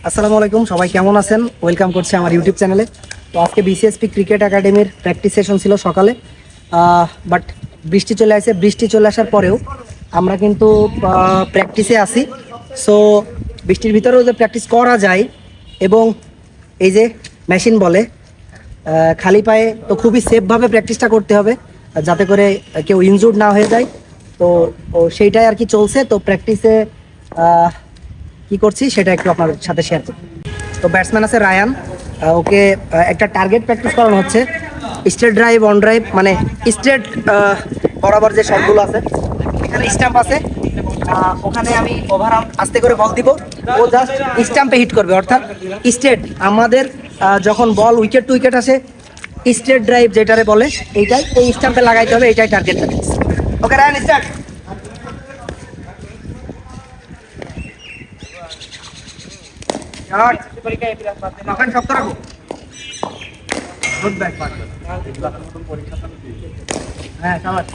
আসসালামু আলাইকুম, সবাই কেমন আছেন? ওয়েলকাম করছি আমার ইউটিউব চ্যানেলে। তো আজকে বিসিএসপি ক্রিকেট একাডেমির প্র্যাকটিস সেশন ছিল সকালে, বাট বৃষ্টি চলে আসে। বৃষ্টি চলে আসার পরেও আমরা কিন্তু প্র্যাকটিসে আসি। সো বৃষ্টির ভিতরেও যে প্র্যাকটিস করা যায় এবং এই যে মেশিন বলে খালি পায়ে, তো খুবই সেফভাবে প্র্যাকটিসটা করতে হবে যাতে করে কেউ ইনজুর্ড না হয়ে যায়। তো সেইটাই আর কি চলছে। তো প্র্যাকটিসে কি করছি সেটা একটু আপনার সাথে শেয়ার করি। তো ব্যাটসম্যান আছে রায়ান, ওকে একটা টার্গেট প্র্যাকটিস করানো হচ্ছে। স্ট্রেট ড্রাইভ, অন ড্রাইভ, মানে স্ট্রেট বরাবর যে শটগুলো আছে, এখানে স্টাম্প আছে, ওখানে আমি ওভারআর্ম আস্তে করে বল দিব, ও জাস্ট স্টাম্পে হিট করবে। অর্থাৎ স্ট্রেট আমাদের যখন বল উইকেট টু উইকেট আসে, স্ট্রেট ড্রাইভ যেটারে বলে এইটাই, এই স্টাম্পে লাগাইতে হবে, এইটাই টার্গেট প্র্যাকটিস। ওকে রায়ান, স্টার্ট। মাখন শক্ত রাখো। Good back partner. হ্যাঁ, শাবাশ।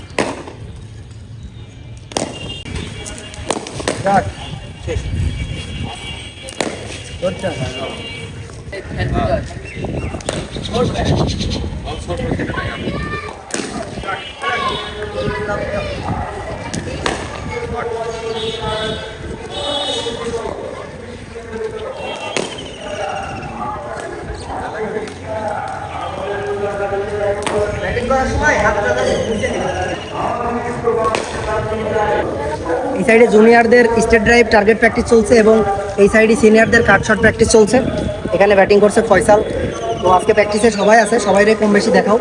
শট। শেষ। Good shot. Good back. এই সাইডে জুনিয়রদের স্টেট ড্রাইভ টার্গেট প্র্যাকটিস চলছে এবং এই সাইডে সিনিয়রদের কাট শট প্র্যাকটিস চলছে। এখানে ব্যাটিং করছে ফয়সাল। তো আজকে প্র্যাকটিসে সবাই আছে, সবাইরে কম বেশি দেখাও।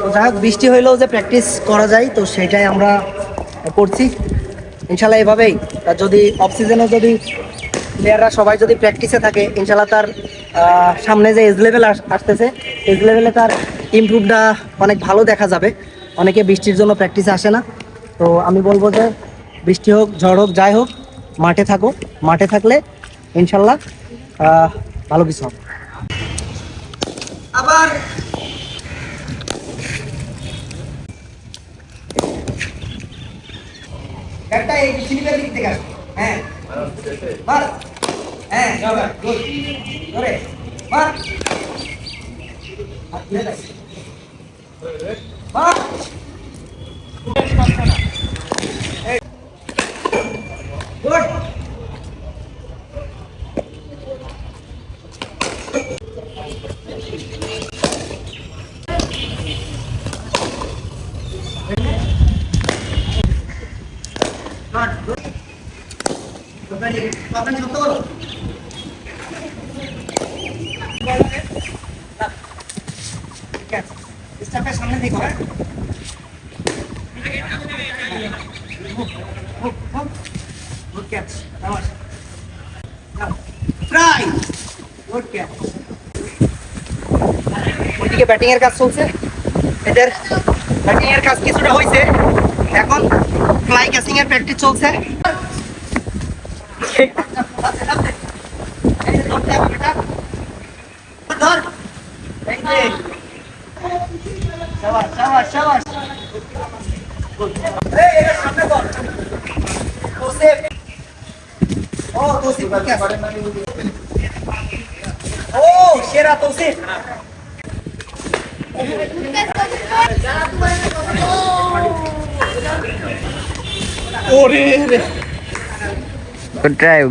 তো যাই হোক, বৃষ্টি হইলেও যে প্র্যাকটিস করা যায়, তো সেটাই আমরা করছি ইনশাল্লাহ। এভাবেই যদি অফ সিজনে যদি প্লেয়াররা সবাই যদি প্র্যাকটিসে থাকে, ইনশাল্লাহ তার সামনে যে এজ লেভেল আসতেছে, এজ লেভেলে তার ইমপ্রুভটা অনেক ভালো দেখা যাবে। অনেকে বৃষ্টির জন্য প্র্যাকটিসে আসে না। তো আমি বলবো যে বৃষ্টি হোক, ঝড় হোক, যাই হোক, মাঠে থাকো। মাঠে থাকলে ইনশাল্লাহ ভালো কিছু হবে। আবার একটা এই স্লিপের দিক থেকে আসবে। হ্যাঁ, মার। হ্যাঁ, গুড। ধরে মার। হাত ধরে রাখ। মার। গুড। সামনে দিকে গুড ক্যাচ। ওইদিকে ব্যাটিং এর কাজ চলছে, এদের ব্যাটিং এর কাজ কিছুটা হয়েছে, এখন ফ্লাই ক্যাচিং এর প্র্যাকটিস চলছে। সেরা তৌসিফ। Good drive.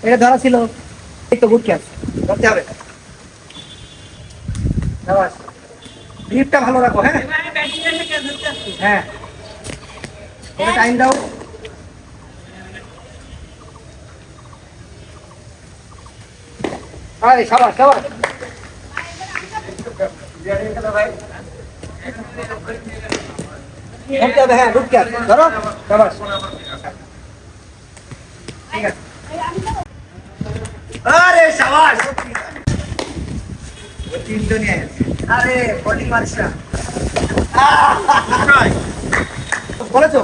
এটা ধরা ছিল, এই তো গুড ক্যাচ, ধরতে হবে। গ্রিপটা ভালো রাখো। হ্যাঁ হ্যাঁ, ওটা টাইম দাও। আরে শাবাশ শাবাশ। ধরতে হবে। হ্যাঁ, গুড ক্যাচ, ধরো। শাবাশ, ঠিক আছে। আরে শাবাশ, তিনটো নিয়ে গেছে। আরে বলিং মারছা বলেছো।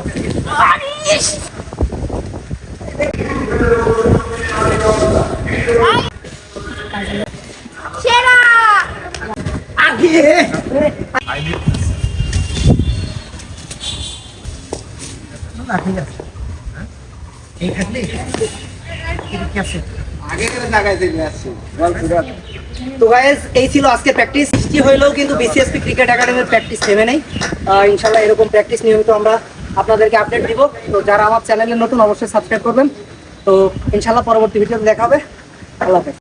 সেরা না ঠিক আছে এই থাকলে ঠিক আছে তো গাইস এই ছিল আজকে প্র্যাকটিস কি হইলেও কিন্তু বিসিএসপি ক্রিকেট একাডেমির প্র্যাকটিস থেমে নেই ইনশাআল্লাহ এরকম প্র্যাকটিস নিয়মিত আমরা আপনাদেরকে আপডেট দিব তো যারা আমার চ্যানেলে নতুন অবশ্যই সাবস্ক্রাইব করবেন তো ইনশাআল্লাহ পরবর্তী ভিডিওতে দেখা হবে আল্লাহ হাফেজ